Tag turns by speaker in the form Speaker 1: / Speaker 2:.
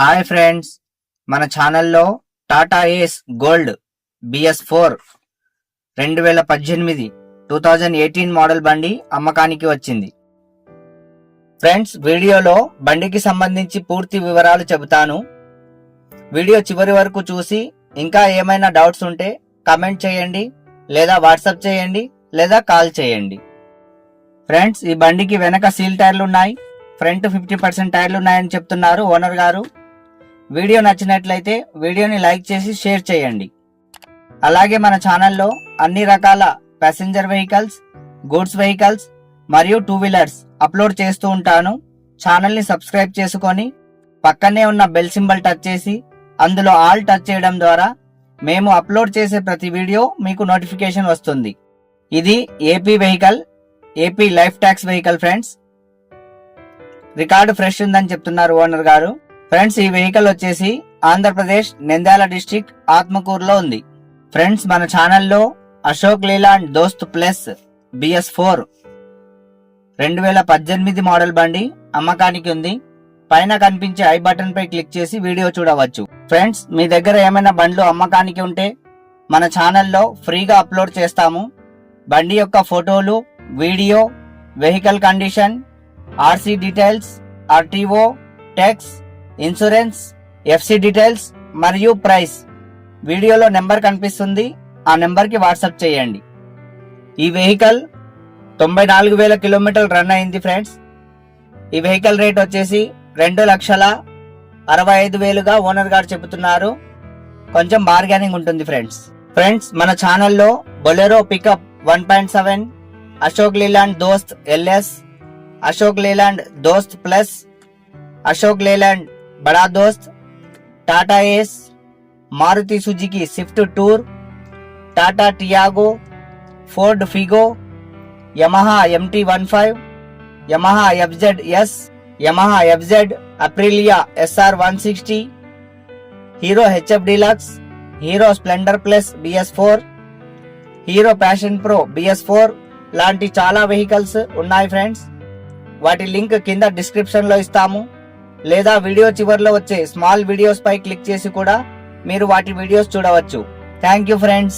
Speaker 1: Hi friends, మన ఛానల్లో టాటా ఏస్ gold BS4 2018 model బండి అమ్మకానికి వచ్చింది. ఫ్రెండ్స్, వీడియోలో బండికి సంబంధించి పూర్తి వివరాలు చెబుతాను. వీడియో చివరి వరకు చూసి ఇంకా ఏమైనా డౌట్స్ ఉంటే కామెంట్ చేయండి, లేదా వాట్సాప్ చేయండి, లేదా కాల్ చేయండి. ఫ్రెండ్స్, ఈ బండికి వెనక సీల్ టైర్లు ఉన్నాయి, ఫ్రంట్ 50% టైర్లు ఉన్నాయని చెప్తున్నారు ఓనర్ గారు. వీడియో నచ్చినట్లయితే వీడియోని లైక్ చేసి షేర్ చేయండి. అలాగే మన ఛానల్లో అన్ని రకాల ప్యాసింజర్ వెహికల్స్, గూడ్స్ వెహికల్స్ మరియు 2 వీలర్స్ అప్లోడ్ చేస్తూ ఉంటాను. ఛానల్ని సబ్స్క్రైబ్ చేసుకొని పక్కనే ఉన్న బెల్ సింబల్ టచ్ చేసి అందులో ఆల్ టచ్ చేయడం ద్వారా మేము అప్లోడ్ చేసే ప్రతి వీడియో మీకు నోటిఫికేషన్ వస్తుంది. ఇది AP vehicle, AP life tax vehicle friends. Record fresh ఉందని చెప్తున్నారు ఓనర్ గారు. ఫ్రెండ్స్, ఈ వెహికల్ వచ్చేసి ఆంధ్రప్రదేశ్ నంద్యాల డిస్ట్రిక్ట్ ఆత్మకూరులో ఉంది. ఫ్రెండ్స్, మన ఛానల్లో Ashok Leyland Dost plus BS4 2018 model బండి అమ్మకానికి ఉంది. పైన కనిపించే ఐ బటన్ పై క్లిక్ చేసి వీడియో చూడవచ్చు. ఫ్రెండ్స్, మీ దగ్గర ఏమైనా బండ్లు అమ్మకానికి ఉంటే మన ఛానల్లో ఫ్రీగా అప్లోడ్ చేస్తాము. బండి యొక్క ఫోటోలు, video, vehicle condition, RC details, RTO, tax, insurance, FC details మరియు ప్రైస్ వీడియోలో నెంబర్ కనిపిస్తుంది, ఆ నెంబర్కి వాట్సాప్ చేయండి. ఈ వెహికల్ 94,000 కిలోమీటర్లు రన్ అయింది ఫ్రెండ్స్. ఈ వెహికల్ రేట్ వచ్చేసి 2,65,000గా ఓనర్ గారు చెబుతున్నారు. కొంచెం బార్గెనింగ్ ఉంటుంది ఫ్రెండ్స్. మన ఛానల్లో Bolero pickup 1.7, Ashok Leyland Dost LS, Ashok Leyland Dost Plus, Ashok Leyland Bada Dost, Tata Ace, Maruti Suzuki Swift Tour, Tata Tiago, Ford Figo, Yamaha MT-15, Yamaha FZS, Yamaha FZ Aprilia SR 160, Hero HF Deluxe, Hero Splendor Plus BS4, Hero Passion Pro BS4 లాంటి చాలా vehicles ఉన్నాయి friends. వాటి link కింద description లో ఇస్తాము, లేదా video చివరిలో వచ్చే స్మాల్ వీడియోస్ పై క్లిక్ చేసి కూడా మీరు వాటి వీడియోస్ చూడవచ్చు. Thank you friends.